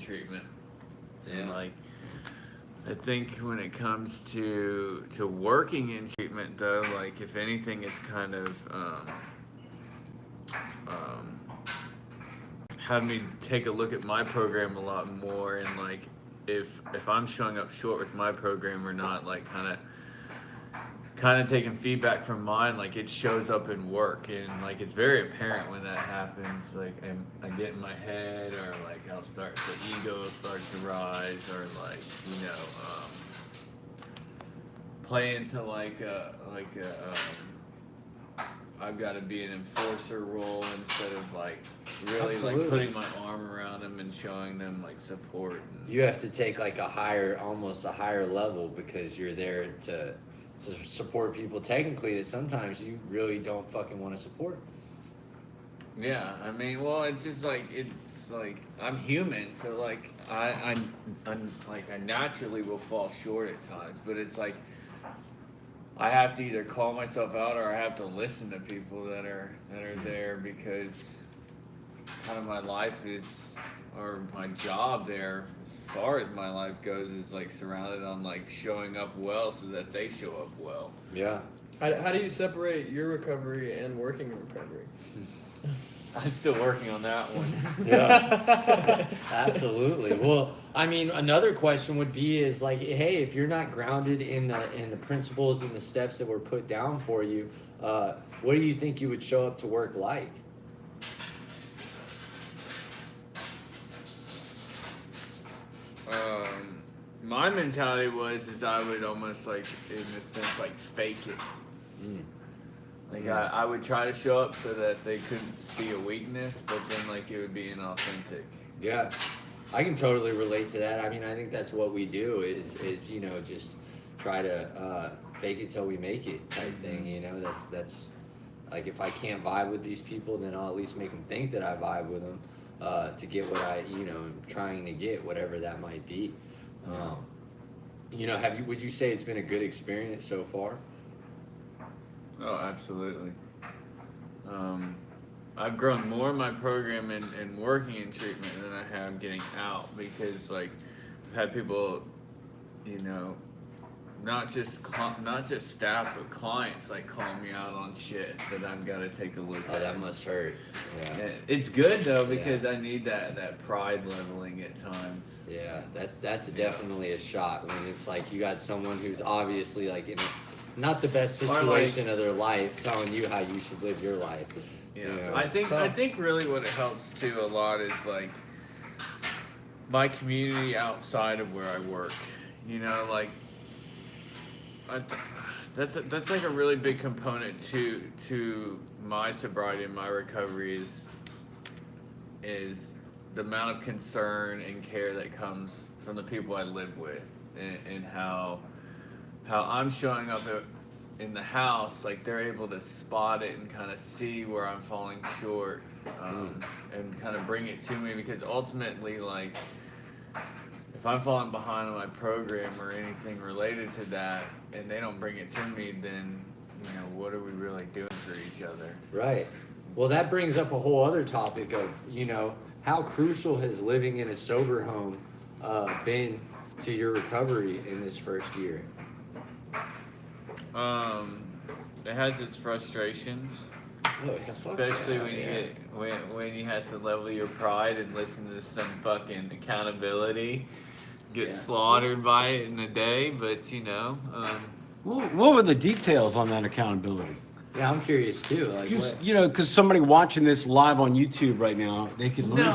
treatment. Yeah. And like, I think when it comes to working in treatment though, like if anything, it's kind of had me take a look at my program a lot more, and like if I'm showing up short with my program or not, like kind of taking feedback from mine, like it shows up in work, and like it's very apparent when that happens. Like I get in my head, or like I'll start, the ego starts to rise, or like play into I've got to be an enforcer role instead of like really Absolutely. like putting my arm around them and showing them like support. And, You have to take like almost a higher level, because you're there to support people technically that sometimes you really don't fucking want to support. yeah, I mean, well, it's just like I'm human, so like I'm like I naturally will fall short at times, but it's like I have to either call myself out or I have to listen to people that are there, because kind of my life is, or my job there, as far as my life goes, is like surrounded on like showing up well so that they show up well. Yeah. How do you separate your recovery and working recovery? I'm still working on that one. Yeah. Absolutely. Well, I mean, another question would be is like, hey, if you're not grounded in the principles and the steps that were put down for you, what do you think you would show up to work like? My mentality is I would almost like, in a sense, like fake it. Like I would try to show up so that they couldn't see a weakness, but then like it would be inauthentic. Yeah, I can totally relate to that. I mean, I think that's what we do is just try to fake it till we make it type thing. You know, that's like, if I can't vibe with these people, then I'll at least make them think that I vibe with them to get what I'm trying to get, whatever that might be. Would you say it's been a good experience so far? Oh, absolutely. I've grown more in my program and working in treatment than I have getting out, because like I've had people, not just staff but clients like call me out on shit that I've got to take a look at. Oh, that must hurt. Yeah. And it's good though, because I need that pride leveling at times. Yeah, that's definitely a shot when it's like you got someone who's obviously like in not the best situation of their life telling you how you should live your life. Yeah, I think really what it helps too a lot is like my community outside of where I work. That's like a really big component to my sobriety and my recovery is the amount of concern and care that comes from the people I live with, and how I'm showing up in the house, like they're able to spot it and kind of see where I'm falling short, and kind of bring it to me, because ultimately, like, if I'm falling behind on my program or anything related to that, and they don't bring it to me, then, what are we really doing for each other? Right. Well, that brings up a whole other topic of, how crucial has living in a sober home been to your recovery in this first year? It has its frustrations. Oh, yeah, fuck Especially yeah, when you have to level your pride and listen to some fucking accountability get slaughtered by it in a day, but What were the details on that accountability? Yeah, I'm curious too. Like, Because somebody watching this live on YouTube right now, they could learn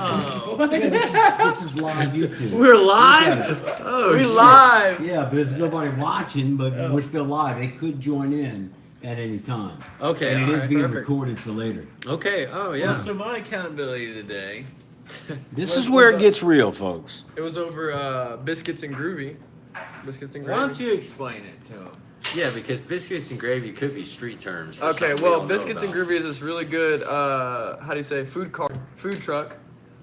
from it. This is live YouTube. We're live? Look at it. Oh, we're live. Yeah, but there's nobody watching, but we're still live. They could join in at any time. Okay, and it is alright, being perfect. recorded for later. Okay, oh yeah. So my accountability today. This is where it gets real, folks. It was over Biscuits and Groovy. Biscuits and Gravy. Why don't you explain it to them? yeah, because biscuits and gravy could be street terms. for Okay, something we well, don't know Biscuits and about. Groovy is this really good, food truck.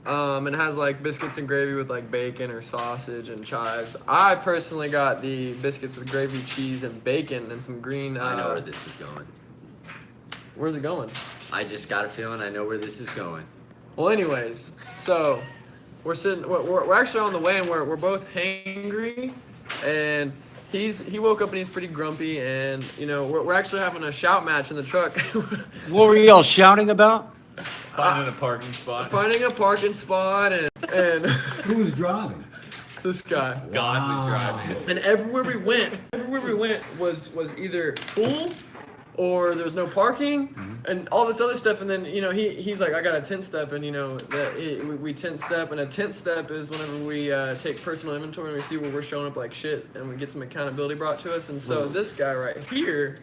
It has like biscuits and gravy with like bacon or sausage and chives. I personally got the biscuits with gravy, cheese, and bacon and some green. I know where this is going. Where's it going? I just got a feeling I know where this is going. Well, anyways, so we're sitting. We're actually on the way, and we're both hangry, and he woke up and he's pretty grumpy, and you know we're actually having a shout match in the truck. What were y'all shouting about? Finding a parking spot. Finding a parking spot and Who was driving? this guy. God was driving. And everywhere we went was either full or there was no parking and all this other stuff. And then you know he's like, I got a 10-step, and you know that we 10-step, and a 10-step is whenever we take personal inventory and we see where we're showing up like shit, and we get some accountability brought to us. And so this guy right here,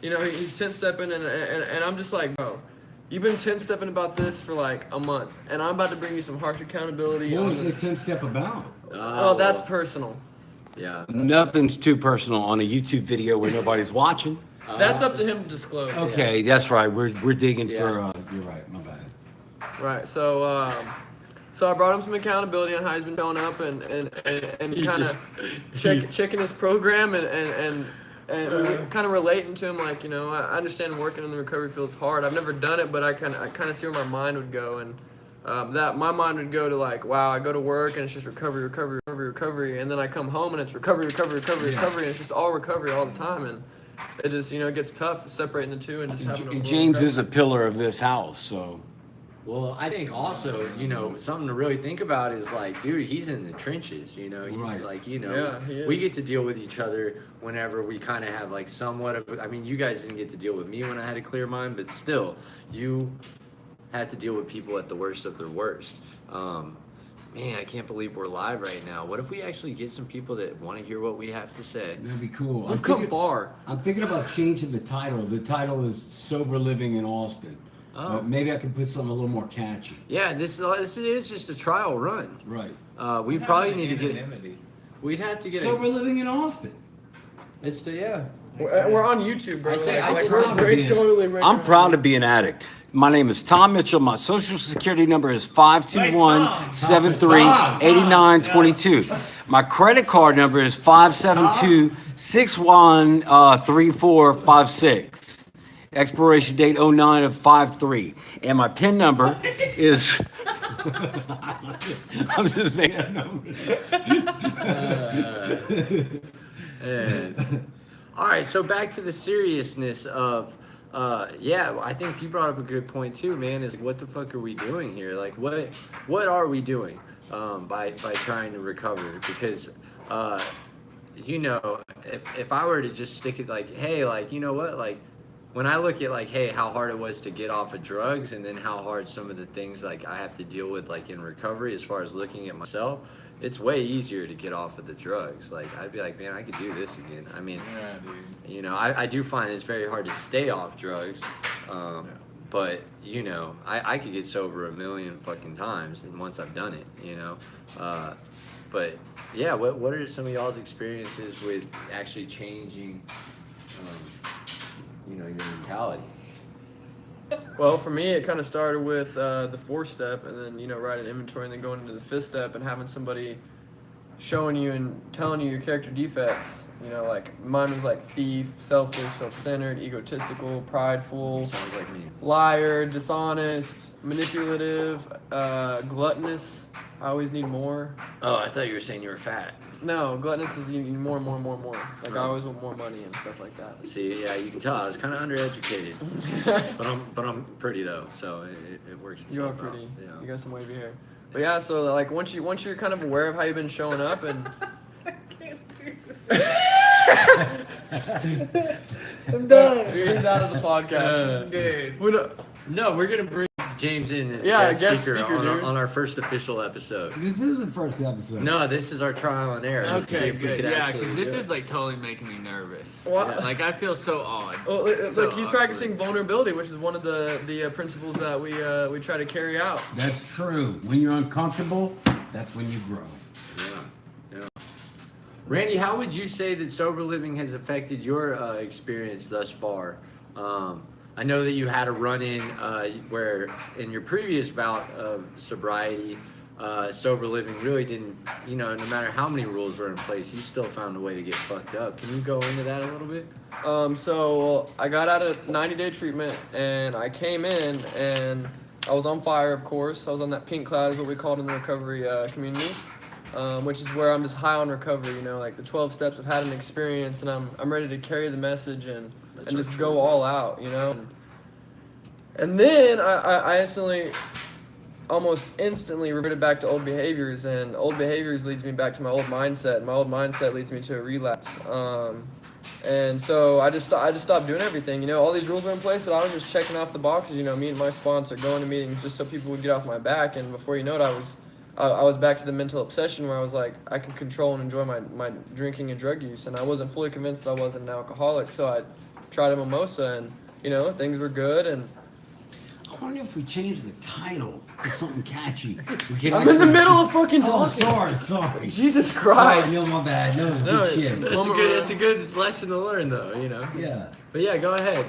you know, he's 10-stepping, and I'm just like, bro, you've been 10-stepping about this for like a month, and I'm about to bring you some harsh accountability. What on was this. this 10-step about? Oh, that's personal. Yeah. Nothing's too personal on a YouTube video where nobody's watching. That's up to him to disclose. Okay, that's right. We're digging Yeah. for. You're right. My bad. Right. So I brought him some accountability on how he's been showing up and kind of checking his program and we kind of relating to him, like, you know, I understand working in the recovery field's hard. I've never done it, but I kind of see where my mind would go, and that my mind would go to like, wow, I go to work and it's just recovery, and then I come home and it's recovery, and it's just all recovery all the time, and it just, you know, it gets tough separating the two and just having a James is a pillar of this house, so. Well, I think also, you know, something to really think about is like, dude, he's in the trenches, you know, he's Right. like, you know, Yeah, he we is. get to deal with each other whenever we kind of have like somewhat of, I mean, you guys didn't get to deal with me when I had a clear mind, but still, you had to deal with people at the worst of their worst. Man, I can't believe we're live right now. What if we actually get some people that want to hear what we have to say? That'd be cool. We've come far. I'm thinking about changing the title. The title is Sober Living in Austin. Oh. Maybe I can put something a little more catchy. Yeah, this is just a trial run. Right. We probably need to get, Anonymity. we'd have to get Sober Living in Austin. it's the, yeah. We're on YouTube, bro. I say, Like, I just- we're proud to be in- totally right I'm now. proud to be an addict. My name is Tom Mitchell. My social security number is 521-73-8922. My credit card number is 572-613456. Expiration date 09 of 53. And my PIN number is. I'm just making a number. All right, so back to the seriousness of, yeah, I think you brought up a good point too, man. Is what the fuck are we doing here? Like, what are we doing by trying to recover? Because, you know, if I were to just stick it like, hey, like, you know what, like, when I look at like, hey, how hard it was to get off of drugs, and then how hard some of the things like I have to deal with like in recovery, as far as looking at myself, it's way easier to get off of the drugs. Like, I'd be like, man, I could do this again. I mean, Yeah, dude. you know, I do find it's very hard to stay off drugs. But, you know, I could get sober a million fucking times, and once I've done it, you know. But, yeah, what are some of y'all's experiences with actually changing, you know, your mentality? Well, for me, it kind of started with the 4-step, and then, you know, writing inventory, and then going into the 5th step and having somebody showing you and telling you your character defects. You know, like mine was like thief, selfish, self-centered, egotistical, prideful, Sounds like me. liar, dishonest, manipulative, gluttonous. I always need more. Oh, I thought you were saying you were fat. No, gluttonous is you need more. Like I always want more money and stuff like that. See, yeah, you can tell I was kind of undereducated, but I'm pretty though, so it works You are itself out. pretty. Yeah. You got some wavy hair. But yeah, so like once you're kind of aware of how you've been showing up and. I'm done. He's out of the podcast. Dude. We don't- No, we're gonna bring James in as Yeah, guest guest speaker, speaker, dude. on our first official episode. This is the first episode. No, this is our trial and error. Let's see Okay, if we good. could Yeah, actually because this do is it. like totally making me nervous. What? Like I feel so odd. Well, it's So like he's awkward. practicing vulnerability, which is one of the principles that we try to carry out. That's true. When you're uncomfortable, that's when you grow. Yeah. Randy, how would you say that sober living has affected your experience thus far? I know that you had a run-in where in your previous bout of sobriety, sober living really didn't, you know, no matter how many rules were in place, you still found a way to get fucked up. Can you go into that a little bit? So I got out of 90-day treatment and I came in and I was on fire, of course. I was on that pink cloud, is what we call it in the recovery community, which is where I'm just high on recovery. You know, like the 12 steps. I've had an experience, and I'm ready to carry the message and just go all out. You know, and then I instantly, almost instantly reverted back to old behaviors, and old behaviors leads me back to my old mindset, and my old mindset leads me to a relapse. And so I just stopped doing everything. You know, all these rules were in place, but I was just checking off the boxes. You know, meeting my sponsor, going to meetings, just so people would get off my back. And before you know it, I was back to the mental obsession where I was like, I can control and enjoy my drinking and drug use, and I wasn't fully convinced that I wasn't an alcoholic. So I tried a mimosa, and you know, things were good. And I wonder if we change the title to something catchy. I'm in the middle of fucking Oh, talking. sorry. Jesus Sorry, Christ. Neil, my bad. No, it's No, good shit. it's It's a good lesson to learn, though. You know. Yeah. But yeah, go ahead.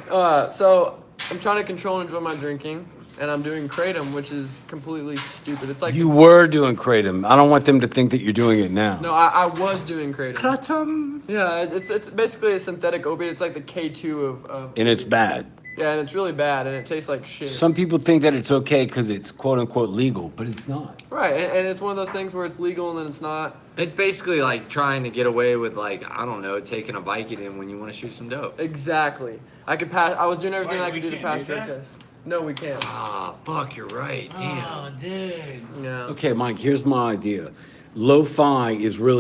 So I'm trying to control and enjoy my drinking, and I'm doing kratom, which is completely stupid. It's like You were doing kratom. I don't want them to think that you're doing it now. no, I was doing kratom. Kratom. Yeah, it's basically a synthetic opiate. It's like the K2 of And it's bad. yeah, and it's really bad, and it tastes like shit. Some people think that it's okay because it's quote unquote legal, but it's not. Right, and it's one of those things where it's legal and then it's not. It's basically like trying to get away with, like, I don't know, taking a Vicodin when you want to shoot some dope. Exactly. I could pass. I was doing everything Wait, I could we do to can't pass do drug that? tests. No, we can't. Ah, fuck, you're right. Damn. dude. Yeah. Okay, Mike, here's my idea. Lo-fi is really